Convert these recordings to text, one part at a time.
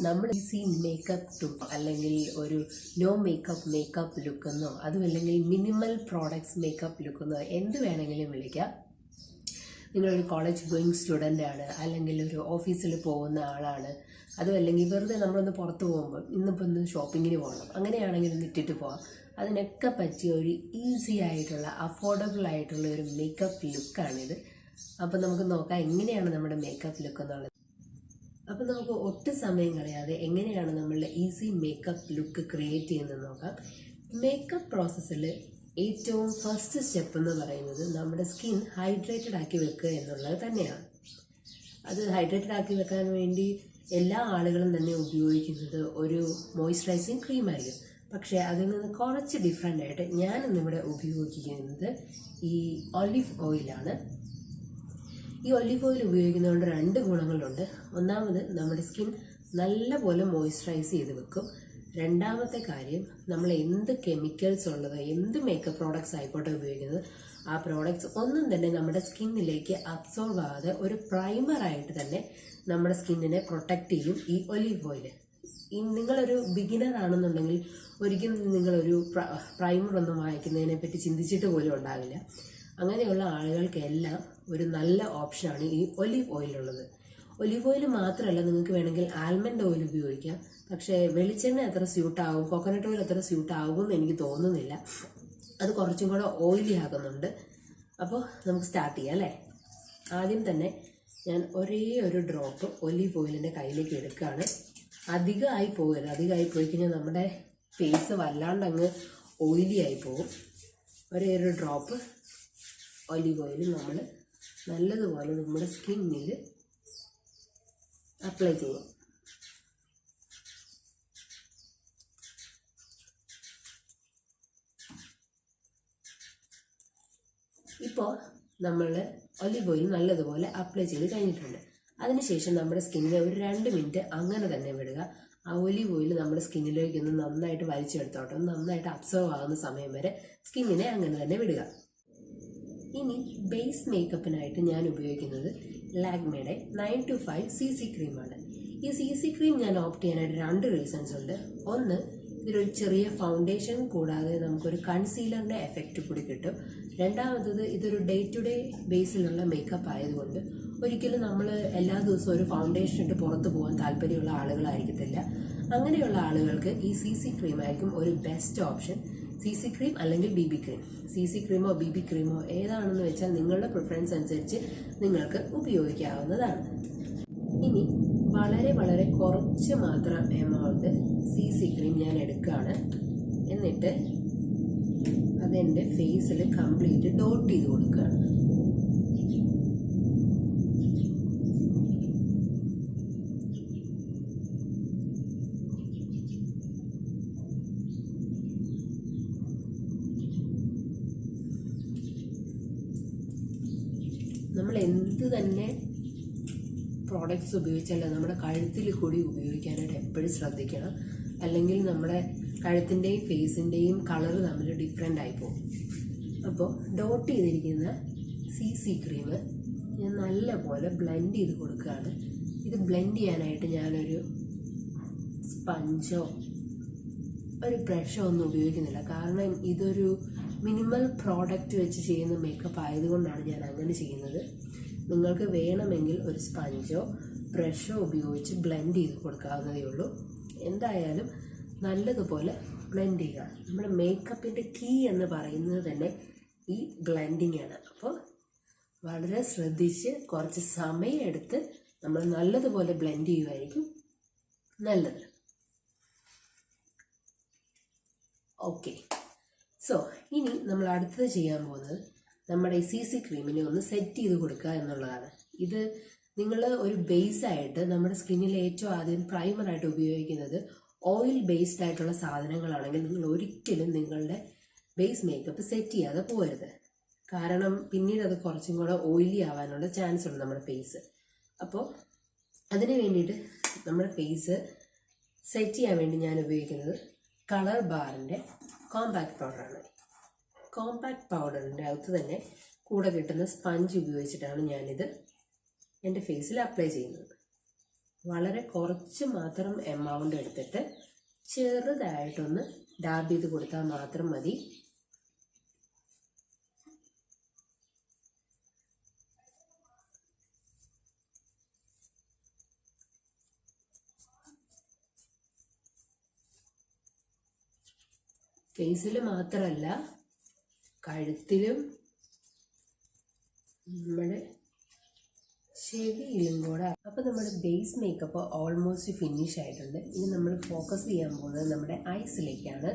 നമ്മൾ easy makeup look അല്ലെങ്കിൽ ഒരു നോ മേക്കപ്പ് ലുക്ക് എന്നോ അതുമല്ലെങ്കിൽ മിനിമൽ പ്രോഡക്ട്സ് മേക്കപ്പ് ലുക്ക് എന്നോ എന്ത് വേണമെങ്കിലും വിളിക്കാം. നിങ്ങളൊരു കോളേജ് ഗോയിങ് സ്റ്റുഡൻ്റ് ആണ്, അല്ലെങ്കിൽ ഒരു ഓഫീസിൽ പോകുന്ന ആളാണ്, അതുമല്ലെങ്കിൽ വെറുതെ നമ്മളൊന്ന് പുറത്ത് പോകുമ്പോൾ ഇന്നിപ്പോൾ ഒന്ന് ഷോപ്പിങ്ങിന് പോകണം, അങ്ങനെയാണെങ്കിൽ ഒന്ന് ഇട്ടിട്ട് പോകാം. അതിനൊക്കെ പറ്റിയ ഒരു ഈസി ആയിട്ടുള്ള അഫോർഡബിൾ ആയിട്ടുള്ള ഒരു മേക്കപ്പ് ലുക്കാണിത്. അപ്പോൾ നമുക്ക് നോക്കാം എങ്ങനെയാണ് നമ്മുടെ മേക്കപ്പ് ലുക്ക് എന്നുള്ളത്. അപ്പോൾ നമുക്ക് ഒട്ടും സമയം കളയാതെ എങ്ങനെയാണ് നമ്മളുടെ ഈസി മേക്കപ്പ് ലുക്ക് ക്രിയേറ്റ് ചെയ്യുന്നത് നോക്കാം. മേക്കപ്പ് പ്രോസസ്സിൽ ഏറ്റവും ഫസ്റ്റ് സ്റ്റെപ്പ് എന്ന് പറയുന്നത് നമ്മുടെ സ്കിൻ ഹൈഡ്രേറ്റഡ് ആക്കി വെക്കുക എന്നുള്ളത് തന്നെയാണ്. അത് ഹൈഡ്രേറ്റഡ് ആക്കി വെക്കാൻ വേണ്ടി എല്ലാ ആളുകളും തന്നെ ഉപയോഗിക്കുന്നത് ഒരു മോയ്സ്ചറൈസിങ് ക്രീമായിരിക്കും. പക്ഷേ അതിൽ നിന്ന് കുറച്ച് ഡിഫറെൻ്റ് ആയിട്ട് ഞാനിന്നിവിടെ ഉപയോഗിക്കുന്നത് ഈ ഒലിവ് ഓയിലാണ്. ഈ ഒലിവ് ഓയിൽ ഉപയോഗിക്കുന്നതുകൊണ്ട് 2 ഗുണങ്ങളുണ്ട്. ഒന്നാമത് നമ്മുടെ സ്കിൻ നല്ലപോലെ മോയ്സ്ചറൈസ് ചെയ്ത് വെക്കും. രണ്ടാമത്തെ കാര്യം, നമ്മൾ എന്ത് കെമിക്കൽസ് ഉള്ളത്, എന്ത് മേക്കപ്പ് പ്രോഡക്ട്സ് ആയിക്കോട്ടെ ഉപയോഗിക്കുന്നത്, ആ പ്രോഡക്ട്സ് ഒന്നും തന്നെ നമ്മുടെ സ്കിന്നിലേക്ക് അബ്സോർവ് ആകാതെ ഒരു പ്രൈമറായിട്ട് തന്നെ നമ്മുടെ സ്കിന്നിനെ പ്രൊട്ടക്റ്റ് ചെയ്യും ഈ ഒലിവ് ഓയിൽ. നിങ്ങളൊരു ബിഗിനർ ആണെന്നുണ്ടെങ്കിൽ ഒരിക്കലും നിങ്ങളൊരു പ്രൈമർ ഒന്നും വാങ്ങിക്കുന്നതിനെ പറ്റി ചിന്തിച്ചിട്ട് പോലും ഉണ്ടാവില്ല. അങ്ങനെയുള്ള ആളുകൾക്കെല്ലാം ഒരു നല്ല ഓപ്ഷനാണ് ഈ ഒലിവ് ഓയിലുള്ളത്. ഒലിവ് ഓയിൽ മാത്രമല്ല, നിങ്ങൾക്ക് വേണമെങ്കിൽ ആൽമണ്ട് ഓയിൽ ഉപയോഗിക്കാം. പക്ഷേ വെളിച്ചെണ്ണ എത്ര സ്യൂട്ടാകും, കോക്കനട്ട് ഓയിൽ എത്ര സ്യൂട്ടാകുമെന്ന് എനിക്ക് തോന്നുന്നില്ല. അത് കുറച്ചും കൂടെ ഓയിലി ആകുന്നുണ്ട്. അപ്പോൾ നമുക്ക് സ്റ്റാർട്ട് ചെയ്യാം അല്ലേ. ആദ്യം തന്നെ ഞാൻ ഒരേ ഒരു ഡ്രോപ്പ് ഒലിവ് ഓയിലിൻ്റെ കയ്യിലേക്ക് എടുക്കുകയാണ്. അധികമായി പോകരുത്. അധികമായി പോയി കഴിഞ്ഞാൽ നമ്മുടെ ഫേസ് വല്ലാണ്ട് അങ്ങ് ഓയിലി ആയി പോകും. ഒരേ ഒരു ഡ്രോപ്പ് ഒലിവ് ഓയിൽ നമ്മൾ നല്ലതുപോലെ നമ്മുടെ സ്കിന്നിൽ അപ്ലൈ ചെയ്യും. ഇപ്പോൾ നമ്മൾ ഒലിവ് ഓയിൽ നല്ലതുപോലെ അപ്ലൈ ചെയ്ത് കഴിഞ്ഞിട്ടുണ്ട്. അതിനുശേഷം നമ്മുടെ സ്കിന്നിനെ ഒരു 2 മിനിറ്റ് അങ്ങനെ തന്നെ വിടുക. ആ ഒലിവ് ഓയിൽ നമ്മുടെ സ്കിന്നിലേക്ക് ഒന്ന് നന്നായിട്ട് വലിച്ചെടുത്തോട്ടെ, ഒന്ന് നന്നായിട്ട് അബ്സർവ് ആകുന്ന സമയം വരെ സ്കിന്നിനെ അങ്ങനെ തന്നെ വിടുക. ഇനി ബേസ് മേക്കപ്പിനായിട്ട് ഞാൻ ഉപയോഗിക്കുന്നത് ലാക്മേയുടെ 925 CC ക്രീമാണ്. ഈ CC ക്രീം ഞാൻ ഓപ്റ്റ് ചെയ്യാനായിട്ട് 2 റീസൺസ് ഉണ്ട്. ഒന്ന്, ഇതിലൊരു ചെറിയ ഫൗണ്ടേഷൻ കൂടാതെ നമുക്കൊരു കൺസീലറിൻ്റെ എഫക്റ്റ് കൂടി കിട്ടും. രണ്ടാമത്തത്, ഇതൊരു ഡേ ടു ഡേ ബേസിലുള്ള മേക്കപ്പ് ആയതുകൊണ്ട് ഒരിക്കലും നമ്മൾ എല്ലാ ദിവസവും ഒരു ഫൗണ്ടേഷൻ ഇട്ട് പുറത്ത് പോകാൻ താല്പര്യമുള്ള ആളുകളായിരിക്കത്തില്ല. അങ്ങനെയുള്ള ആളുകൾക്ക് ഈ CC ക്രീം ആയിരിക്കും ഒരു ബെസ്റ്റ് ഓപ്ഷൻ. CC ക്രീം അല്ലെങ്കിൽ BB ക്രീം, CC ക്രീമോ BB ക്രീമോ ഏതാണെന്ന് വെച്ചാൽ നിങ്ങളുടെ പ്രിഫറൻസ് അനുസരിച്ച് നിങ്ങൾക്ക് ഉപയോഗിക്കാവുന്നതാണ്. ഇനി വളരെ വളരെ കുറച്ച് മാത്രം എമൗണ്ട് CC ക്രീം ഞാൻ എടുക്കുകയാണ്. എന്നിട്ട് അതെൻ്റെ ഫേസിൽ കംപ്ലീറ്റ് ഡോട്ട് ചെയ്ത് കൊടുക്കുകയാണ്. നമ്മൾ എന്ത് തന്നെ പ്രോഡക്റ്റ്സ് ഉപയോഗിച്ചാലും നമ്മുടെ കഴുത്തിൽ കൂടി ഉപയോഗിക്കാനായിട്ട് എപ്പോഴും ശ്രദ്ധിക്കണം. അല്ലെങ്കിൽ നമ്മുടെ കഴുത്തിൻ്റെയും ഫേസിൻ്റെയും കളർ തമ്മിൽ ഡിഫറെൻ്റ് ആയിപ്പോകും. അപ്പോൾ ഡോട്ട് ചെയ്തിരിക്കുന്ന CC ക്രീം ഞാൻ നല്ലപോലെ ബ്ലെൻഡ് ചെയ്ത് കൊടുക്കുകയാണ്. ഇത് ബ്ലെൻഡ് ചെയ്യാനായിട്ട് ഞാനൊരു സ്പഞ്ചോ ഒരു ബ്രഷോ ഒന്നും ഉപയോഗിക്കുന്നില്ല. കാരണം ഇതൊരു മിനിമൽ പ്രോഡക്റ്റ് വെച്ച് ചെയ്യുന്ന മേക്കപ്പ് ആയതുകൊണ്ടാണ് ഞാൻ അങ്ങനെ ചെയ്യുന്നത്. നിങ്ങൾക്ക് വേണമെങ്കിൽ ഒരു സ്പഞ്ചോ ബ്രഷോ ഉപയോഗിച്ച് ബ്ലെൻഡ് ചെയ്ത് കൊടുക്കാവുന്നതേ ഉള്ളൂ. എന്തായാലും നല്ലതുപോലെ ബ്ലെൻഡ് ചെയ്യുക. നമ്മുടെ മേക്കപ്പിൻ്റെ കീ എന്ന് പറയുന്നത് തന്നെ ഈ ബ്ലെൻഡിങ് ആണ്. അപ്പോൾ വളരെ ശ്രദ്ധിച്ച് കുറച്ച് സമയം എടുത്ത് നമ്മൾ നല്ലതുപോലെ ബ്ലെൻഡ് ചെയ്യുമായിരിക്കും നല്ലത്. ഓക്കെ, സോ ഇനി നമ്മൾ അടുത്തത് ചെയ്യാൻ പോകുന്നത് നമ്മുടെ ഈ CC ക്രീമിനെ ഒന്ന് സെറ്റ് ചെയ്ത് കൊടുക്കുക എന്നുള്ളതാണ്. ഇത് നിങ്ങൾ ഒരു ബേസായിട്ട് നമ്മുടെ സ്കിന്നിൽ ഏറ്റവും ആദ്യം പ്രൈമറായിട്ട് ഉപയോഗിക്കുന്നത് ഓയിൽ ബേസ്ഡ് ആയിട്ടുള്ള സാധനങ്ങളാണെങ്കിൽ നിങ്ങൾ ഒരിക്കലും നിങ്ങളുടെ ബേസ് മേക്കപ്പ് സെറ്റ് ചെയ്യാതെ പോകരുത്. കാരണം പിന്നീട് അത് കുറച്ചും കൂടെ ഓയിലി ആവാനുള്ള ചാൻസ് ഉണ്ട് നമ്മുടെ ഫേസ്. അപ്പോൾ അതിന് വേണ്ടിയിട്ട് നമ്മുടെ ഫേസ് സെറ്റ് ചെയ്യാൻ വേണ്ടി ഞാൻ ഉപയോഗിക്കുന്നത് കളർ ബാറിൻ്റെ കോമ്പാക്ട് പൗഡറാണ്. കോമ്പാക്ട് പൗഡറിൻ്റെ അകത്ത് തന്നെ കൂടെ കിട്ടുന്ന സ്പഞ്ച് ഉപയോഗിച്ചിട്ടാണ് ഞാനിത് എൻ്റെ ഫേസിൽ അപ്ലൈ ചെയ്യുന്നത്. വളരെ കുറച്ച് മാത്രം എമൗണ്ട് എടുത്തിട്ട് ചെറുതായിട്ടൊന്ന് ഡാബ് ചെയ്ത് കൊടുത്താൽ മാത്രം മതി. ഫേസിൽ മാത്രമല്ല, കഴുത്തിലും നമ്മുടെ ചെവിയിലും കൂടെ. അപ്പോൾ നമ്മുടെ ബേസ് മേക്കപ്പ് ഓൾമോസ്റ്റ് ഫിനിഷ് ആയിട്ടുണ്ട്. ഇനി നമ്മൾ ഫോക്കസ് ചെയ്യാൻ പോകുന്നത് നമ്മുടെ ഐസിലേക്കാണ്.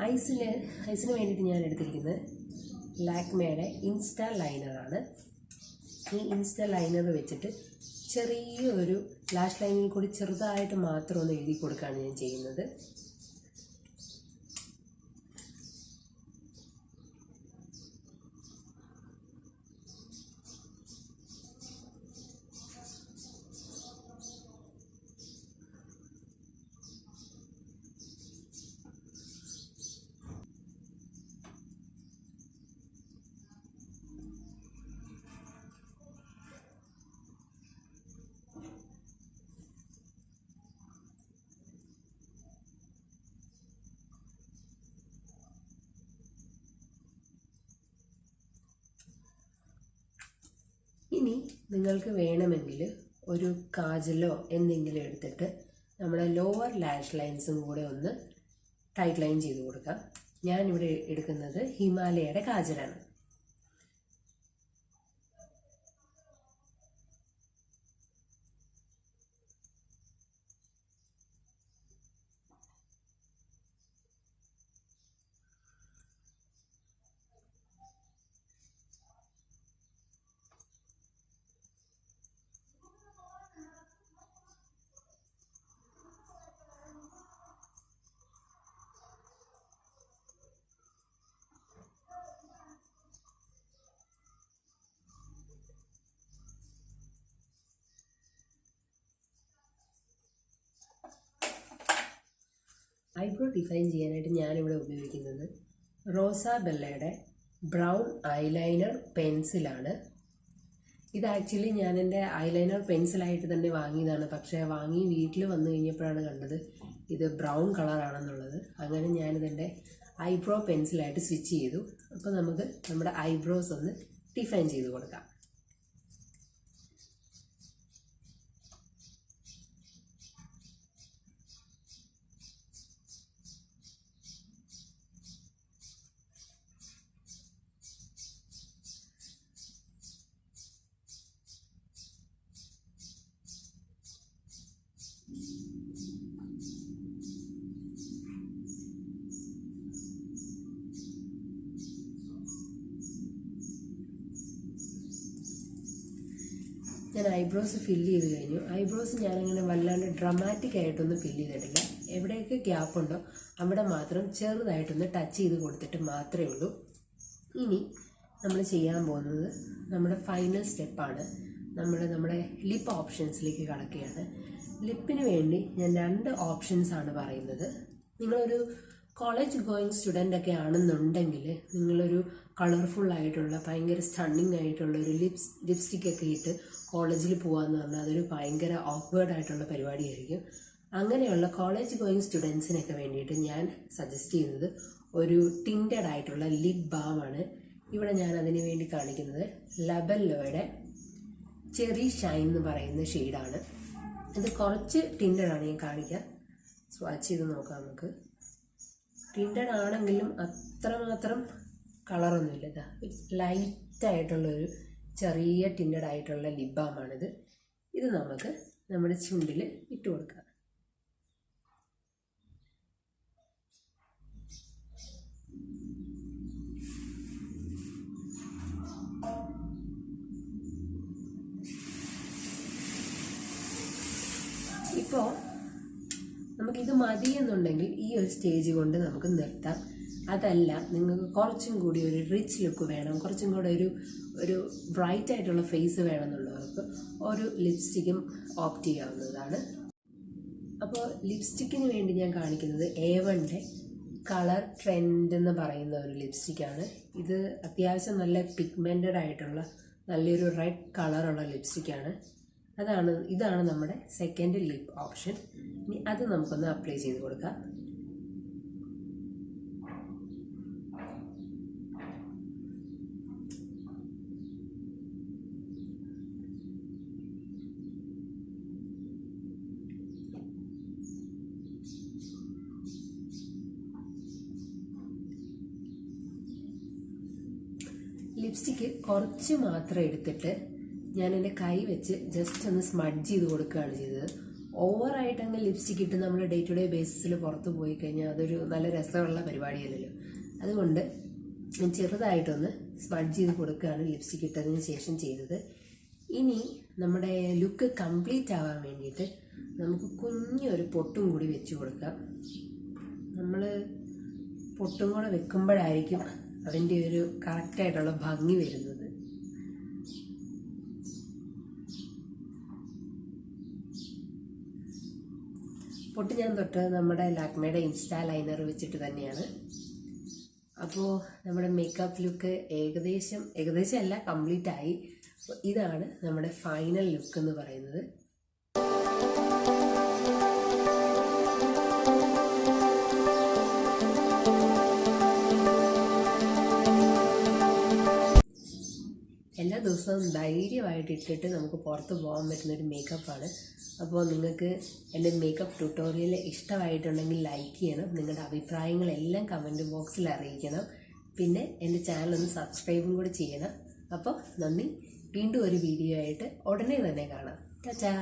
ഐസിന് വേണ്ടിയിട്ട് ഞാൻ എടുത്തിരിക്കുന്നത് ലാക്മേയുടെ ഇൻസ്റ്റാ ലൈനറാണ്. ഈ ഇൻസ്റ്റാ ലൈനർ വെച്ചിട്ട് ചെറിയൊരു ലാഷ് ലൈനിൽ കൂടി ചെറുതായിട്ട് മാത്രം ഒന്ന് എഴുതി കൊടുക്കുകയാണ് ഞാൻ ചെയ്യുന്നത്. ഇനി നിങ്ങൾക്ക് വേണമെങ്കിൽ ഒരു കാജലോ എന്തെങ്കിലും എടുത്തിട്ട് നമ്മുടെ ലോവർ ലാഷ് ലൈൻസും കൂടെ ഒന്ന് ടൈറ്റ് ലൈൻ ചെയ്ത് കൊടുക്കാം. ഞാനിവിടെ എടുക്കുന്നത് ഹിമാലയയുടെ കാജലാണ്. ഐബ്രോ ഡിഫൈൻ ചെയ്യാനായിട്ട് ഞാനിവിടെ ഉപയോഗിക്കുന്നത് റോസാ ബെല്ലയുടെ ബ്രൗൺ ഐലൈനർ പെൻസിലാണ്. ഇത് ആക്ച്വലി ഞാൻ എൻ്റെ ഐലൈനർ പെൻസിലായിട്ട് തന്നെ വാങ്ങിയതാണ്. പക്ഷേ വാങ്ങി വീട്ടിൽ വന്നു കഴിഞ്ഞപ്പോഴാണ് കണ്ടത് ഇത് ബ്രൗൺ കളറാണെന്നുള്ളത്. അങ്ങനെ ഞാനിതെൻ്റെ ഐബ്രോ പെൻസിലായിട്ട് സ്വിച്ച് ചെയ്തു. അപ്പോൾ നമുക്ക് നമ്മുടെ ഐബ്രോസ് ഒന്ന് ഡിഫൈൻ ചെയ്ത് കൊടുക്കാം. ഞാൻ ഐബ്രോസ് ഫില്ല് ചെയ്ത് കഴിഞ്ഞു. ഐബ്രോസ് ഞാനങ്ങനെ വല്ലാണ്ട് ഡ്രമാറ്റിക് ആയിട്ടൊന്നും ഫില്ല് ചെയ്തിട്ടില്ല. എവിടെയൊക്കെ ഗ്യാപ്പ് ഉണ്ടോ അവിടെ മാത്രം ചെറുതായിട്ടൊന്ന് ടച്ച് ചെയ്ത് കൊടുത്തിട്ട് മാത്രമേ ഉള്ളൂ. ഇനി നമ്മൾ ചെയ്യാൻ പോകുന്നത് നമ്മുടെ ഫൈനൽ സ്റ്റെപ്പാണ്. നമ്മുടെ ലിപ്പ് ഓപ്ഷൻസിലേക്ക് കടക്കുകയാണ്. ലിപ്പിന് വേണ്ടി ഞാൻ 2 ഓപ്ഷൻസാണ് പറയുന്നത്. നിങ്ങളൊരു കോളേജ് ഗോയിങ് സ്റ്റുഡൻ്റ് ഒക്കെ ആണെന്നുണ്ടെങ്കിൽ നിങ്ങളൊരു കളർഫുള്ളായിട്ടുള്ള ഭയങ്കര സ്റ്റണ്ണിങ് ആയിട്ടുള്ള ഒരു ലിപ്സ്റ്റിക്കൊക്കെ ഇട്ട് കോളേജിൽ പോകാമെന്ന് പറഞ്ഞാൽ അതൊരു ഭയങ്കര ഓക്വേർഡ് ആയിട്ടുള്ള പരിപാടിയായിരിക്കും. അങ്ങനെയുള്ള കോളേജ് ഗോയിങ് സ്റ്റുഡൻസിനൊക്കെ വേണ്ടിയിട്ട് ഞാൻ സജസ്റ്റ് ചെയ്യുന്നത് ഒരു ടിൻറ്റഡ് ആയിട്ടുള്ള ലിപ് ബാമാണ്. ഇവിടെ ഞാൻ അതിന് വേണ്ടി കാണിക്കുന്നത് ലബെല്ലോയുടെ ചെറി ഷൈൻ എന്ന് പറയുന്ന ഷെയ്ഡാണ്. ഇത് കുറച്ച് ടിൻറ്റഡാണ് ഞാൻ കാണിക്കുക. സ്വാച്ച് ചെയ്ത് നോക്കാം നമുക്ക്. ടിൻറ്റഡ് ആണെങ്കിലും അത്രമാത്രം കളറൊന്നുമില്ല. ലൈറ്റായിട്ടുള്ളൊരു ചെറിയ ടിൻറ്റഡ് ആയിട്ടുള്ള ലിപ് ബാമാണിത്. ഇത് നമുക്ക് നമ്മുടെ ചുണ്ടിൽ ഇട്ട് കൊടുക്കാം. ഇപ്പോൾ നമുക്കിത് മതിയെന്നുണ്ടെങ്കിൽ ഈ ഒരു സ്റ്റേജ് കൊണ്ട് നമുക്ക് നിർത്താം. അതല്ല, നിങ്ങൾക്ക് കുറച്ചും കൂടി ഒരു റിച്ച് ലുക്ക് വേണം, കുറച്ചും കൂടെ ഒരു ബ്രൈറ്റ് ആയിട്ടുള്ള ഫേസ് വേണമെന്നുള്ളവർക്ക് ഒരു ലിപ്സ്റ്റിക്കും ഓപ്റ്റ് ചെയ്യാവുന്നതാണ്. അപ്പോൾ ലിപ്സ്റ്റിക്കിന് വേണ്ടി ഞാൻ കാണിക്കുന്നത് A1ൻ്റെ കളർ ട്രെൻഡ് എന്ന് പറയുന്ന ഒരു ലിപ്സ്റ്റിക്കാണ്. ഇത് അത്യാവശ്യം നല്ല പിഗ്മെൻറ്റഡ് ആയിട്ടുള്ള നല്ലൊരു റെഡ് കളറുള്ള ലിപ്സ്റ്റിക്കാണ്. ഇതാണ് നമ്മുടെ സെക്കൻഡ് ലിപ്പ് ഓപ്ഷൻ. ഇനി അത് നമുക്കൊന്ന് അപ്ലൈ ചെയ്ത് കൊടുക്കാം. ലിപ്സ്റ്റിക്ക് കുറച്ച് മാത്രം എടുത്തിട്ട് ഞാൻ എൻ്റെ കൈ വെച്ച് ജസ്റ്റ് ഒന്ന് സ്മഡ്ജ് ചെയ്ത് കൊടുക്കുകയാണ് ചെയ്തത്. ഓവറായിട്ട് അങ്ങ് ലിപ്സ്റ്റിക്ക് ഇട്ട് നമ്മൾ ഡേ ടു ഡേ ബേസിസിൽ പുറത്ത് പോയി കഴിഞ്ഞാൽ അതൊരു നല്ല രസമുള്ള പരിപാടിയല്ലല്ലോ. അതുകൊണ്ട് ഞാൻ ചെറുതായിട്ടൊന്ന് സ്മഡ്ജ് ചെയ്ത് കൊടുക്കുകയാണ് ലിപ്സ്റ്റിക്ക് ഇട്ടതിന് ശേഷം ചെയ്തത്. ഇനി നമ്മുടെ ലുക്ക് കംപ്ലീറ്റ് ആവാൻ വേണ്ടിയിട്ട് നമുക്ക് കുഞ്ഞൊരു പൊട്ടും കൂടി വെച്ച് കൊടുക്കാം. നമ്മൾ പൊട്ടും കൂടെ വെക്കുമ്പോഴായിരിക്കും അതിൻ്റെ ഒരു കറക്റ്റായിട്ടുള്ള ഭംഗി വരുന്നത്. പൊട്ട് ഞാൻ തൊട്ട് നമ്മുടെ ലാക്മേയുടെ ഇൻസ്റ്റാ ലൈനർ വെച്ചിട്ട് തന്നെയാണ്. അപ്പോൾ നമ്മുടെ മേക്കപ്പ് ലുക്ക് ഏകദേശം അല്ല, കംപ്ലീറ്റ് ആയി. ഇതാണ് നമ്മുടെ ഫൈനൽ ലുക്ക് എന്ന് പറയുന്നത്. എല്ലാ ദിവസവും ധൈര്യമായിട്ട് ഇട്ടിട്ട് നമുക്ക് പുറത്ത് പോകാൻ പറ്റുന്നൊരു മേക്കപ്പാണ്. അപ്പോൾ നിങ്ങൾക്ക് എൻ്റെ മേക്കപ്പ് ട്യൂട്ടോറിയൽ ഇഷ്ടമായിട്ടുണ്ടെങ്കിൽ ലൈക്ക് ചെയ്യണം. നിങ്ങളുടെ അഭിപ്രായങ്ങളെല്ലാം കമൻറ്റ് ബോക്സിൽ അറിയിക്കണം. പിന്നെ എൻ്റെ ചാനൽ ഒന്ന് സബ്സ്ക്രൈബും കൂടി ചെയ്യണം. അപ്പോൾ നന്ദി. വീണ്ടും ഒരു വീഡിയോ ആയിട്ട് ഉടനെ തന്നെ കാണാം. ടാറ്റാ.